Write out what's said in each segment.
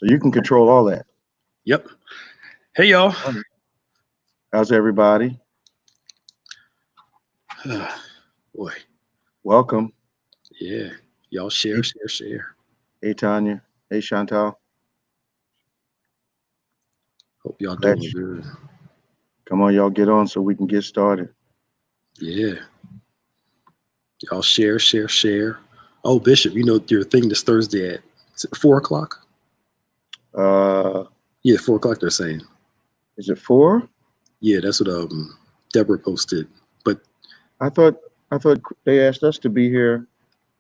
So you can control all that. Yep. Hey, y'all. How's everybody? Boy. Welcome. Yeah. Y'all share. Hey, Tanya. Hey, Chantal. Hope y'all doing good. Come on, y'all get on so we can get started. Yeah. Y'all share. Oh, Bishop, you know your thing this Thursday at 4 o'clock? Yeah, 4 o'clock they're saying. Is it 4? Yeah, that's what Deborah posted. But I thought they asked us to be here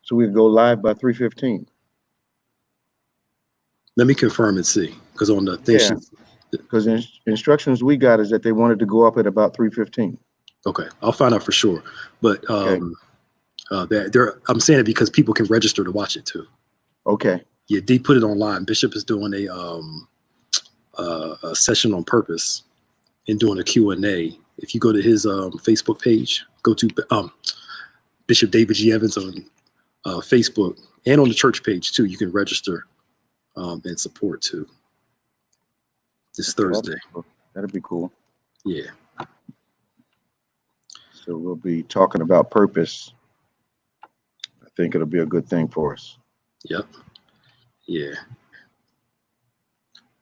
so we'd go live by 3:15. Let me confirm and see, because on the thing, because the instructions we got is that they wanted to go up at about 3:15. Okay, I'll find out for sure. But I'm saying it because people can register to watch it too. Okay. Yeah, they put it online. Bishop is doing a session on purpose and doing a Q&A. If you go to his Facebook page, go to Bishop David G. Evans on Facebook and on the church page too. You can register and support too. This Thursday. That'd be cool. Yeah. So we'll be talking about purpose. I think it'll be a good thing for us. Yep. Yeah.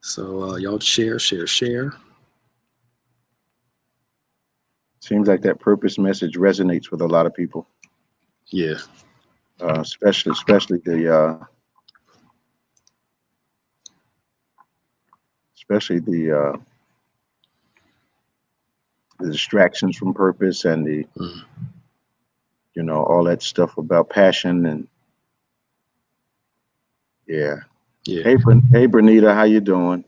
So y'all share. Seems like that purpose message resonates with a lot of people. Yeah. Especially the distractions from purpose and the all that stuff about passion and yeah. Hey Bernita, how you doing?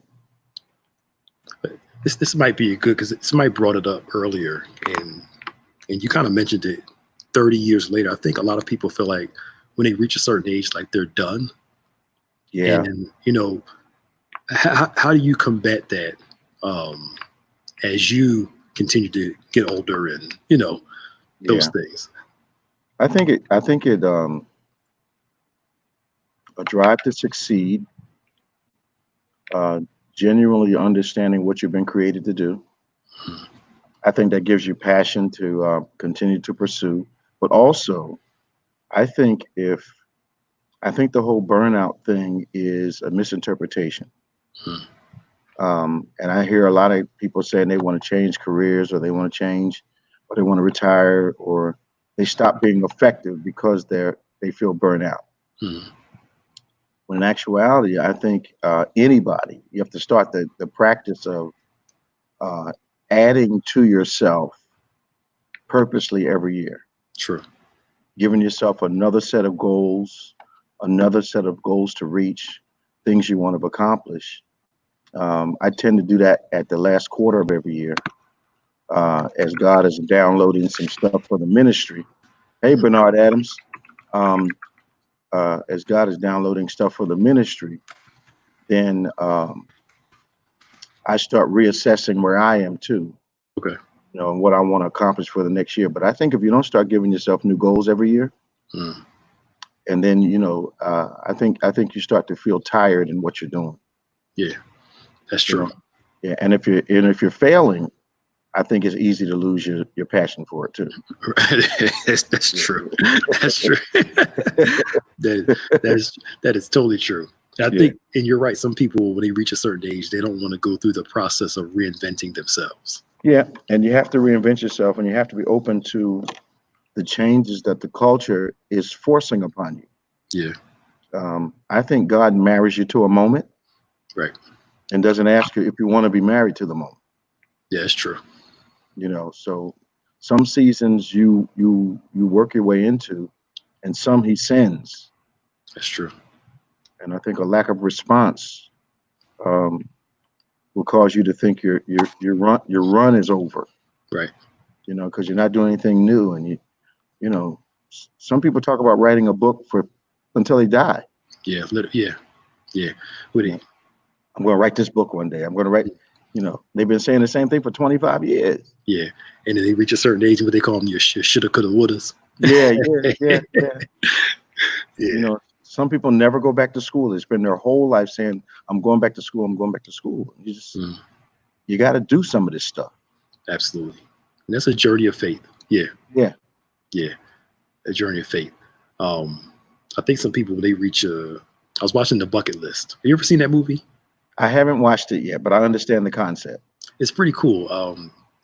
This might be good because somebody brought it up earlier and you kind of mentioned it 30 years later. I think a lot of people feel like when they reach a certain age, like they're done. Yeah. And how do you combat that as you continue to get older and those things? I think it a drive to succeed, genuinely understanding what you've been created to do. I think that gives you passion to continue to pursue, but also I think the whole burnout thing is a misinterpretation. And I hear a lot of people saying they want to change careers or they want to retire or they stop being effective because they feel burnt out. When in actuality, I think anybody, you have to start the practice of adding to yourself purposely every year. True. Giving yourself another set of goals to reach, things you want to accomplish. I tend to do that at the last quarter of every year as God is downloading some stuff for the ministry. Hey, Bernard Adams. As God is downloading stuff for the ministry, then I start reassessing where I am too. Okay. And what I want to accomplish for the next year. But I think if you don't start giving yourself new goals every year, and then I think you start to feel tired in what you're doing. Yeah, that's true. Yeah, and if you're failing, I think it's easy to lose your passion for it too. That's true. That's true. that is totally true. I think, and you're right. Some people, when they reach a certain age, they don't want to go through the process of reinventing themselves. Yeah, and you have to reinvent yourself, and you have to be open to the changes that the culture is forcing upon you. Yeah. I think God marries you to a moment, right, and doesn't ask you if you want to be married to the moment. Yeah, it's true. So some seasons you work your way into, and some He sends. That's true. And I think a lack of response will cause you to think your run is over. Right. Because you're not doing anything new, and some people talk about writing a book until they die. Yeah. Yeah. What do you? I'm going to write this book one day. I'm going to write. They've been saying the same thing for 25 years. Yeah. And then they reach a certain age, what they call them, your shoulda, coulda, wouldas. Yeah. Some people never go back to school. They spend their whole life saying, I'm going back to school. I'm going back to school. You got to do some of this stuff. Absolutely. And that's a journey of faith. Yeah. Yeah. Yeah. A journey of faith. I think some people, when they reach, I was watching The Bucket List. Have you ever seen that movie? I haven't watched it yet, but I understand the concept. It's pretty cool.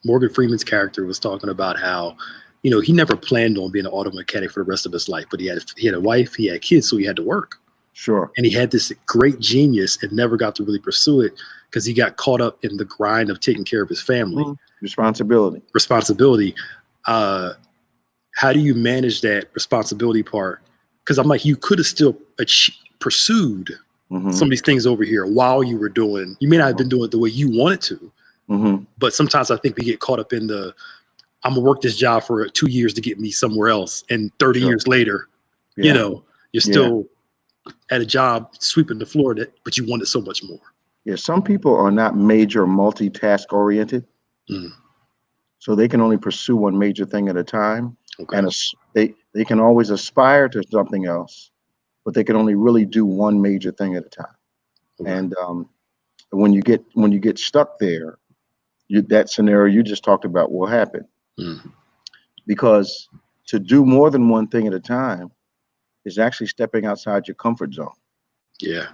Morgan Freeman's character was talking about how, he never planned on being an auto mechanic for the rest of his life, but he had a wife, he had kids, so he had to work. Sure. And he had this great genius and never got to really pursue it because he got caught up in the grind of taking care of his family. Responsibility. How do you manage that responsibility part? Because I'm like, you could have still pursued some of these things over here while you were doing, you may not have been doing it the way you wanted to, but sometimes I think we get caught up in I'm gonna work this job for 2 years to get me somewhere else. And 30 years later, you're still at a job sweeping the floor, but you wanted so much more. Yeah, some people are not major multitask oriented. So they can only pursue one major thing at a time. Okay. And they can always aspire to something else, but they can only really do one major thing at a time. Okay. And when you get stuck there, that scenario you just talked about will happen. Because to do more than one thing at a time is actually stepping outside your comfort zone. Yeah.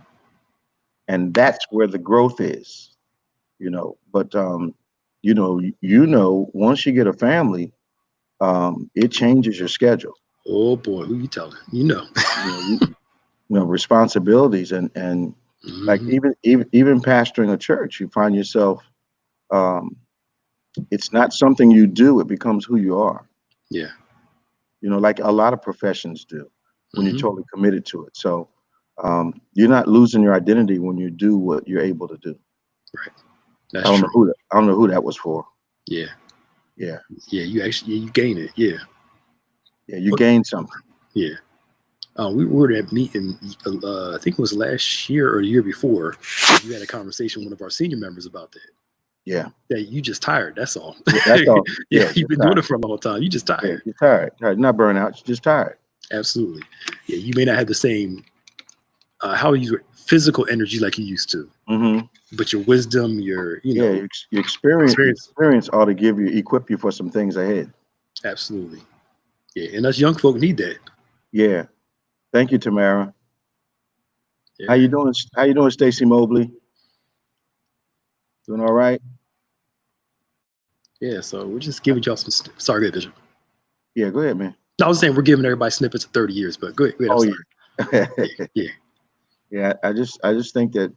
And that's where the growth is, but once you get a family, it changes your schedule. Oh boy, who you telling? Responsibilities and like even pastoring a church, you find yourself, it's not something you do, it becomes who you are. Yeah. Like a lot of professions do when you're totally committed to it. So you're not losing your identity when you do what you're able to do. Right. That's I don't true. know who that was for. Yeah. Yeah. Yeah. You gain it. Yeah. Yeah. You gain something. Yeah. We were at a meeting, I think it was last year or the year before. You had a conversation with one of our senior members about that. Yeah. That you just tired. That's all. Yeah, that's all. You've been doing it for a long time. You just tired. Yeah, you're tired. Not burnout. You're just tired. Absolutely. Yeah. You may not have the same, physical energy like you used to, but your wisdom, your experience ought to equip you for some things ahead. Absolutely. Yeah. And us young folk need that. Yeah. Thank you, Tamara. Yeah. How you doing, Stacy Mobley? Doing all right? Yeah, so we're just giving y'all some. Sorry, go ahead, Bishop. Yeah, go ahead, man. I was saying we're giving everybody snippets of 30 years, but go ahead. Yeah. Yeah, I just think that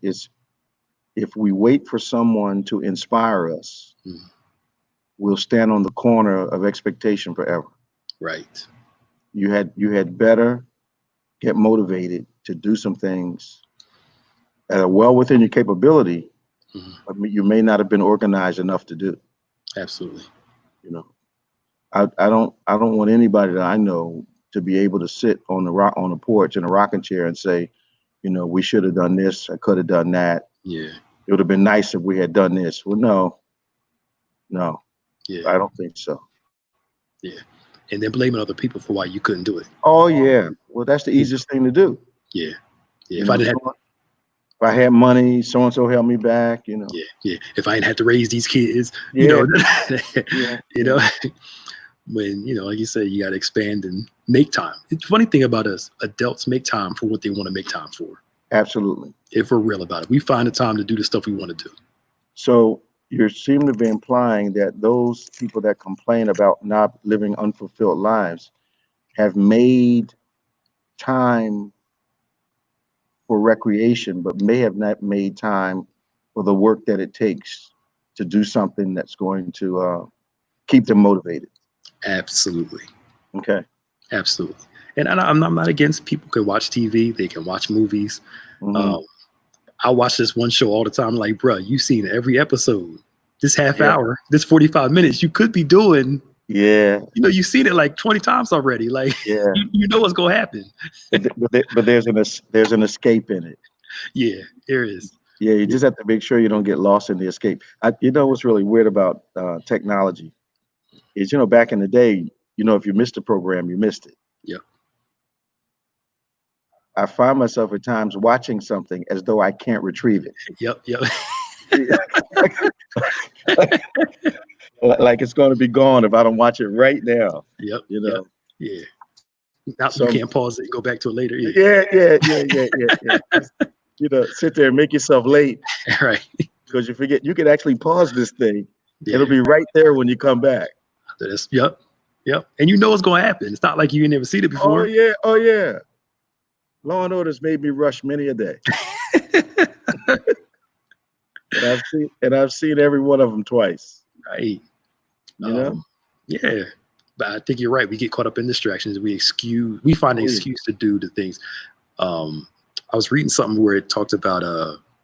if we wait for someone to inspire us, we'll stand on the corner of expectation forever. Right. You had better get motivated to do some things that are well within your capability, but you may not have been organized enough to do. Absolutely. I don't want anybody that I know to be able to sit on the porch in a rocking chair and say, we should have done this. I could have done that. Yeah. It would have been nice if we had done this. Well, no. Yeah. I don't think so. Yeah. And then blaming other people for why you couldn't do it. Oh yeah. Well, that's the easiest thing to do. Yeah. Yeah. If I had money, so and so held me back. Yeah. Yeah. If I didn't have to raise these kids, when like you said, you got to expand and make time. The funny thing about us, adults make time for what they want to make time for. Absolutely. If we're real about it, we find the time to do the stuff we want to do. So you seem to be implying that those people that complain about not living unfulfilled lives have made time for recreation, but may have not made time for the work that it takes to do something that's going to keep them motivated. Absolutely. Okay. Absolutely. And I'm not against people can watch TV, they can watch movies. I watch this one show all the time. Like, bro, you've seen every episode. This half hour, this 45 minutes, you could be doing. Yeah. You've seen it like 20 times already. Like, you know what's going to happen. but there's an escape in it. Yeah, there is. Yeah, you just have to make sure you don't get lost in the escape. What's really weird about technology is, back in the day, if you missed a program, you missed it. Yeah. I find myself at times watching something as though I can't retrieve it. Yep. Like it's going to be gone if I don't watch it right now. Yep. You know. Yeah. Now So you can't pause it and go back to it later. yeah. Just, sit there and make yourself late Right. because you forget you could actually pause this thing. Yeah. It'll be right there when you come back. Yep. And you know what's going to happen. It's not like you never seen it before. Oh yeah. Law and Order's made me rush many a day. And I've seen every one of them twice. Right. You know? Yeah. But I think you're right. We get caught up in distractions. We find an excuse to do the things. I was reading something where it talked about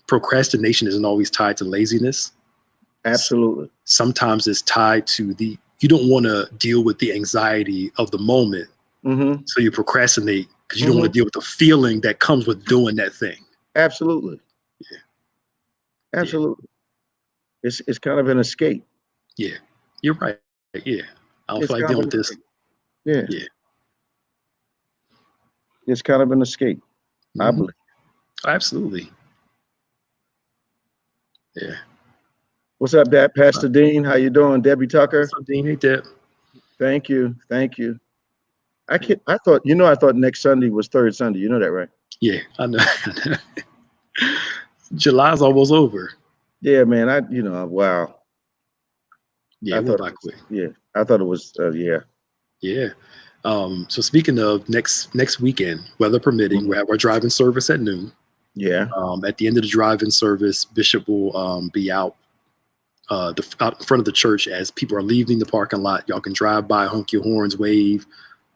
procrastination isn't always tied to laziness. Absolutely. Sometimes it's tied to you don't want to deal with the anxiety of the moment. Mm-hmm. So you procrastinate because you don't want to deal with the feeling that comes with doing that thing. Absolutely. Yeah. Absolutely. Yeah. It's kind of an escape. Yeah. You're right. Yeah. I don't It's feel like dealing with this. Yeah. Yeah. It's kind of an escape, I believe. Absolutely. Yeah. What's up, Dad? Pastor Dean? How you doing? Debbie Tucker? What's up, Dean? Hey, Deb. Thank you. I thought next Sunday was third Sunday. You know that, right? Yeah, I know. July's almost over. Yeah, man. Wow. Yeah, it went by quick. Yeah, I thought it was. Yeah. Yeah. So speaking of next weekend, weather permitting, we'll have our driving service at noon. Yeah. At the end of the driving service, Bishop will be out out in front of the church as people are leaving the parking lot. Y'all can drive by, honk your horns, wave.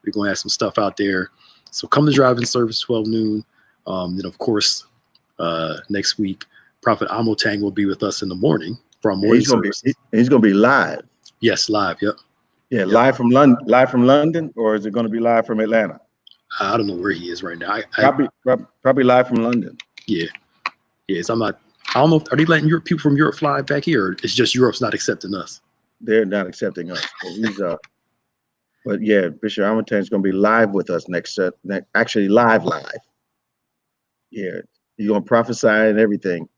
We're going to have some stuff out there. So come to driving service 12 noon. Then of course, next week, Prophet Amotang will be with us in the morning for our morning service. He's going to be live. Yes, live. Yep. Yeah, yep. Live from London, or is it going to be live from Atlanta? I don't know where he is right now. Probably live from London. Yeah. So I don't know. Are they letting people from Europe fly back here, or it's just Europe's not accepting us? They're not accepting us. But yeah, Bishop Amotang is going to be live with us actually live. Yeah, he's going to prophesy and everything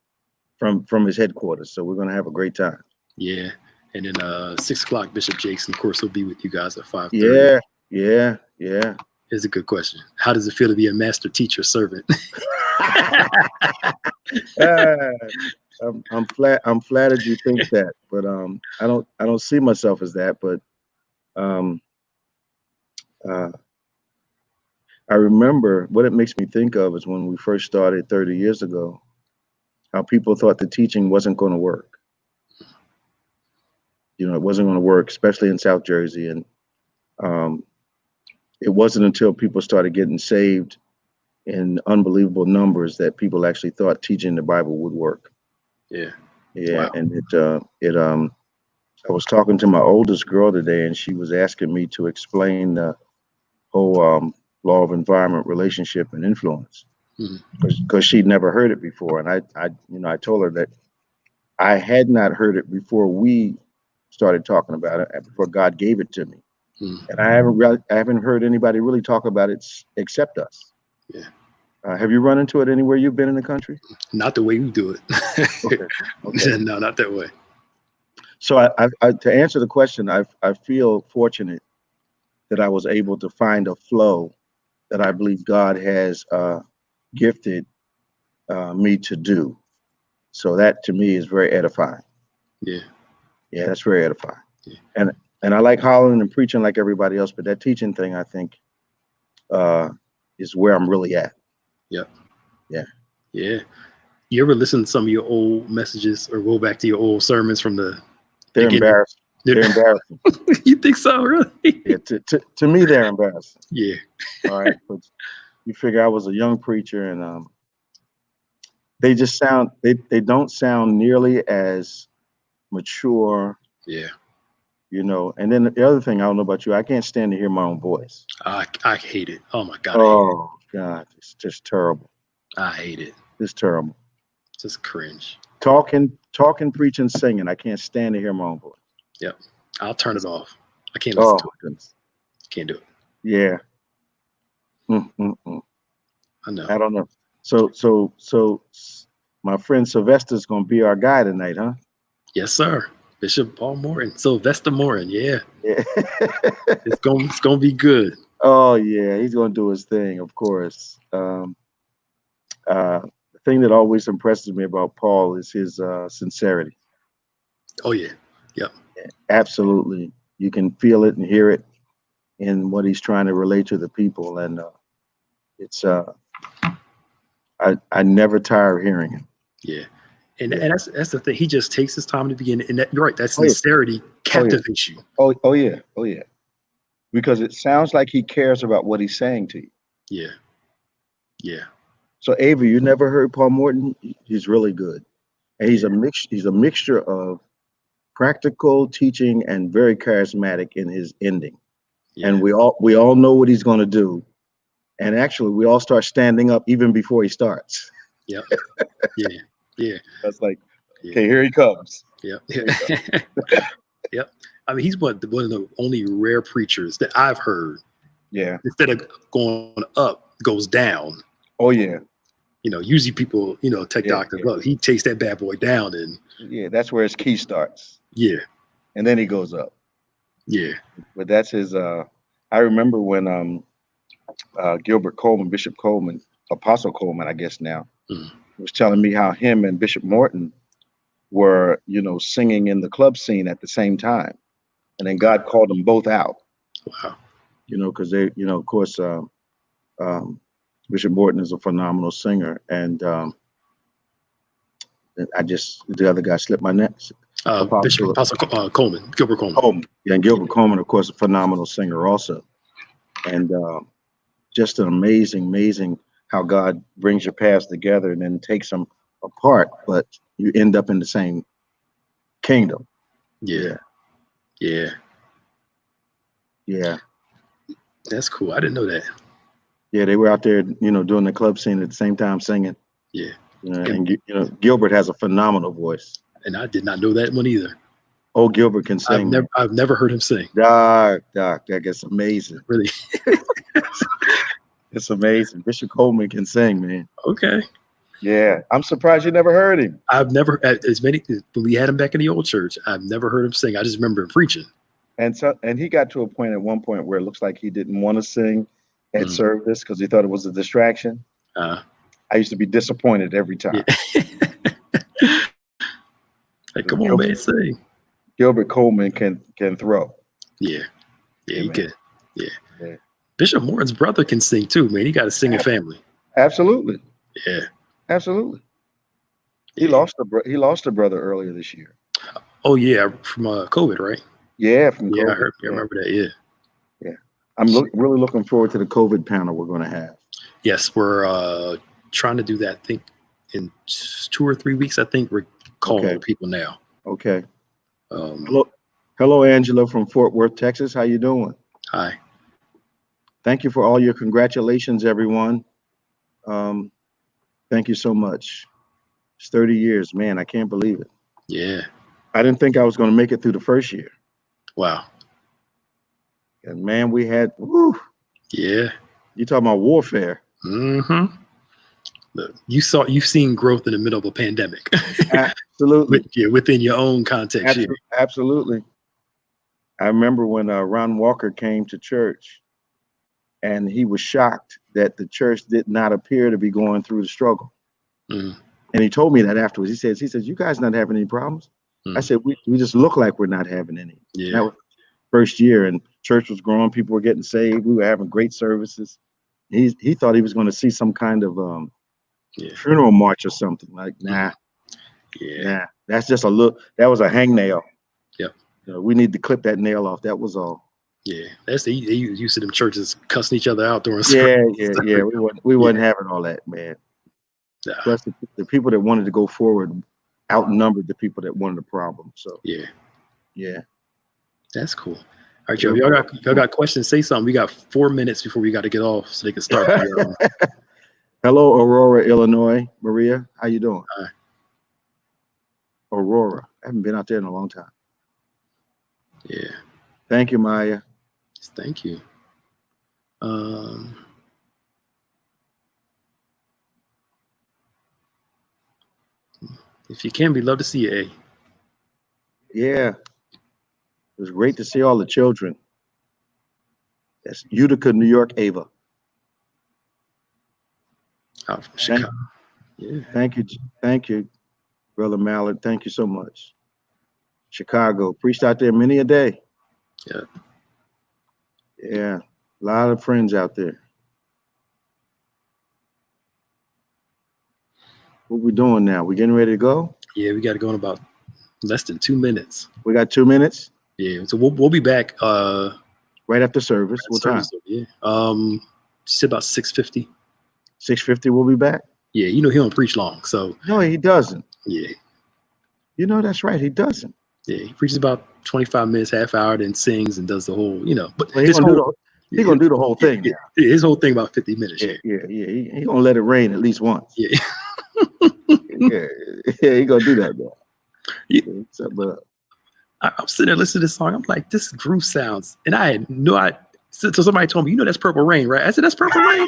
from his headquarters. So we're going to have a great time. Yeah. And then 6 o'clock, Bishop Jason, of course, will be with you guys at 5:30. Yeah. Here's a good question. How does it feel to be a master teacher servant? I'm flattered you think that, but I don't see myself as that. But I remember what it makes me think of is when we first started 30 years ago, how people thought the teaching wasn't going to work. It wasn't going to work, especially in South Jersey. And it wasn't until people started getting saved in unbelievable numbers that people actually thought teaching the Bible would work. Yeah. Wow. And I was talking to my oldest girl today, and she was asking me to explain the whole law of environment, relationship, and influence, because she'd never heard it before. And I told her that I had not heard it before we started talking about it, and before God gave it to me. And I haven't heard anybody really talk about it except us. Yeah. Have you run into it anywhere you've been in the country? Not the way we do it. Okay. No, not that way. So I to answer the question, I feel fortunate that I was able to find a flow that I believe God has gifted me to do. So that to me is very edifying. Yeah, that's very edifying. Yeah. And I like hollering and preaching like everybody else, but that teaching thing, I think, is where I'm really at. Yep. Yeah. You ever listen to some of your old messages or go back to your old sermons from the They're embarrassing. They're embarrassing. You think so, really? Yeah, to me, they're embarrassing. Yeah. All right. But you figure I was a young preacher, and they just they don't sound nearly as mature. Yeah. And then the other thing, I don't know about you, I can't stand to hear my own voice. I hate it. Oh my God. Oh God, it's just terrible. I hate it. It's terrible. Just cringe. Talking, preaching, singing. I can't stand to hear my own voice. Yep. I'll turn it off. I can't listen to it. Goodness. Can't do it. Yeah. I know. I don't know. So my friend Sylvester's gonna be our guy tonight, huh? Yes, sir. Bishop Paul Morton, Sylvester Morton. Yeah, Yeah. it's gonna be good. Oh yeah, he's gonna do his thing, of course. The thing that always impresses me about Paul is his sincerity. Oh yeah, yep, Absolutely, you can feel it and hear it in what he's trying to relate to the people, and it's I never tire of hearing him. yeah. And Yeah. and that's the thing. He just takes his time to begin, and you're right. That Oh yeah. sincerity Oh yeah. captivates you. Oh yeah. Oh yeah. Because it sounds like he cares about what he's saying to you. Yeah, yeah, So Ava, you never heard Paul Morton? He's really good, and yeah, He's a mixture of practical teaching and very charismatic in his ending. And yeah, we all know what he's going to do. And actually, we all start standing up even before he starts. yep, yeah, yeah, That's like, yeah, okay, here he comes. yep, Here he comes. yep. I mean, he's one of the only rare preachers that I've heard. Yeah. Instead of going up, goes down. Oh yeah. Usually people, take Yeah. doctrine Yeah. up. He takes that bad boy down, and Yeah. That's where his key starts, yeah, and then he goes up. yeah, But that's his. I remember when Gilbert Coleman, Bishop Coleman, Apostle Coleman, I guess now, mm, was telling me how him and Bishop Morton were, singing in the club scene at the same time, and then God called them both out. wow, Because they, of course, um, Bishop Morton is a phenomenal singer, and the other guy slipped my neck. Bishop Apostle Apostle Coleman, Gilbert Coleman. Coleman, yeah, and Gilbert Coleman, of course, a phenomenal singer also, and just an amazing how God brings your paths together and then takes them apart, but you end up in the same kingdom. Yeah, Yeah, yeah, yeah, that's cool. I didn't know that. yeah. They were out there, doing the club scene at the same time singing. Yeah, and, And Gilbert has a phenomenal voice. and I did not know that one either. Oh, Gilbert can sing, man. I've never heard him sing. Doc, that gets amazing. Really? It's amazing. Bishop Coleman can sing, man. Okay. Yeah, I'm surprised you never heard him. I've never as many when we had him back in the old church. I've never heard him sing. I just remember him preaching. And he got to a point at one point where it looks like he didn't want to sing at Mm. service because he thought it was a distraction. I used to be disappointed every time. Yeah. Like, come on, man, sing. Gilbert Coleman can throw. Yeah, Yeah, he man. can. Yeah. Yeah. Bishop Morton's brother can sing too, man. He got a singing family. Absolutely, Yeah. absolutely. He Yeah. lost a brother earlier this year. Oh yeah, from COVID, right? Yeah, from Yeah, COVID. I heard. I remember that. Yeah. Yeah, I'm really looking forward to the COVID panel we're going to have. Yes, we're trying to do that. I think in 2 or 3 weeks. I think we're calling Okay. the people now. Okay. Hello, Angelo from Fort Worth, Texas. How you doing? Hi. Thank you for all your congratulations, everyone. Thank you so much. It's 30 years, man. I can't believe it. Yeah. I didn't think I was going to make it through the first year. Wow. And man, we had, woo, Yeah. you talking about warfare. Mm-hmm. Look, you've seen growth in the middle of a pandemic. Absolutely. Within your own context. Absolutely. I remember when Ron Walker came to church and he was shocked that the church did not appear to be going through the struggle. Mm. And he told me that afterwards. He says, you guys not having any problems? I said, we just look like we're not having any. Yeah. That was first year and church was growing. People were getting saved. We were having great services. He thought he was going to see some kind of funeral march or something. Like, nah. Yeah. Nah, that's just a look. That was a hangnail. Yep. We need to clip that nail off. That was all. Yeah. That's they used to them churches cussing each other out during Yeah. service. We wasn't having all that, man. Nah. Plus, the people that wanted to go forward outnumbered the people that wanted a problem. So yeah. That's cool. All right, Joe. Y'all got questions? Say something. We got 4 minutes before we got to get off, so they can start. Hello, Aurora, Illinois. Maria, how you doing? Hi. Aurora. I haven't been out there in a long time. Yeah. Thank you, Maya. Thank you. If you can, we'd love to see you, A. Yeah, it was great to see all the children. That's Utica, New York, Ava. Out from Chicago. Yeah. Thank you, Brother Mallard. Thank you so much. Chicago, preached out there many a day. Yeah. Yeah, a lot of friends out there. What we doing now? We getting ready to go? Yeah, we got to go in about less than 2 minutes. We got 2 minutes? Yeah, so we'll be back right after service. What time? Yeah. She said about 6:50. 6:50 we'll be back? Yeah, you know he don't preach long, so. No, he doesn't. Yeah. You know, that's right, he doesn't. Yeah, he preaches about 25 minutes, half hour, then sings and does the whole, you know. But well, he's gonna do the whole thing now. Yeah, his whole thing about 50 minutes. Yeah. He gonna let it rain at least once. Yeah. yeah, he gonna do that though. Yeah. So, but I'm sitting there listening to this song. I'm like, this groove sounds, and I had no idea. So somebody told me, you know, that's Purple Rain, right? I said, that's Purple Rain.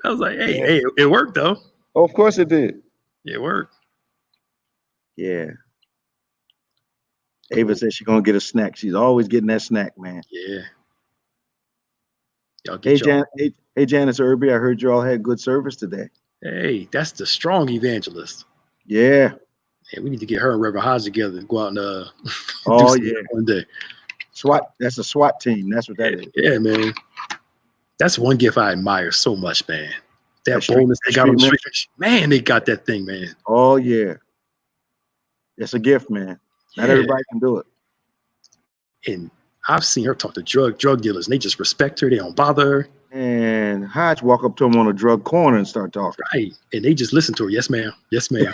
I was like, hey, it worked though. Oh, of course it did. Yeah, it worked. Yeah. Ava said she's gonna get a snack. She's always getting that snack, man. Yeah. Hey, Janice Irby, I heard you all had good service today. Hey, that's the strong evangelist. Yeah. We need to get her and Reverend Hodge together and go out and oh do one day. That's a SWAT team. That's what that is. Yeah, man. That's one gift I admire so much, man. That boldness they got on the street. Man, they got that thing, man. Oh yeah. It's a gift, man. Not everybody can do it. And I've seen her talk to drug dealers, and they just respect her. They don't bother her. And Hodge walk up to him on a drug corner and start talking. Right. And they just listen to her. Yes, ma'am. Yes, ma'am.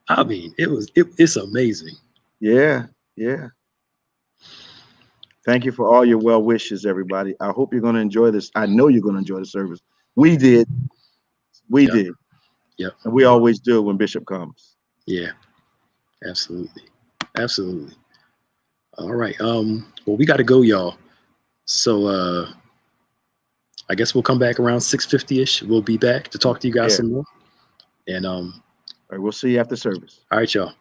I mean, it's amazing. Yeah. Yeah. Thank you for all your well wishes, everybody. I hope you're going to enjoy this. I know you're going to enjoy the service. We did. We did. Yeah. And we always do when Bishop comes. Yeah. Absolutely. Absolutely. All right. Well, we got to go, y'all. So I guess we'll come back around 6:50-ish. We'll be back to talk to you guys some more. And all right, we'll see you after service. All right, y'all.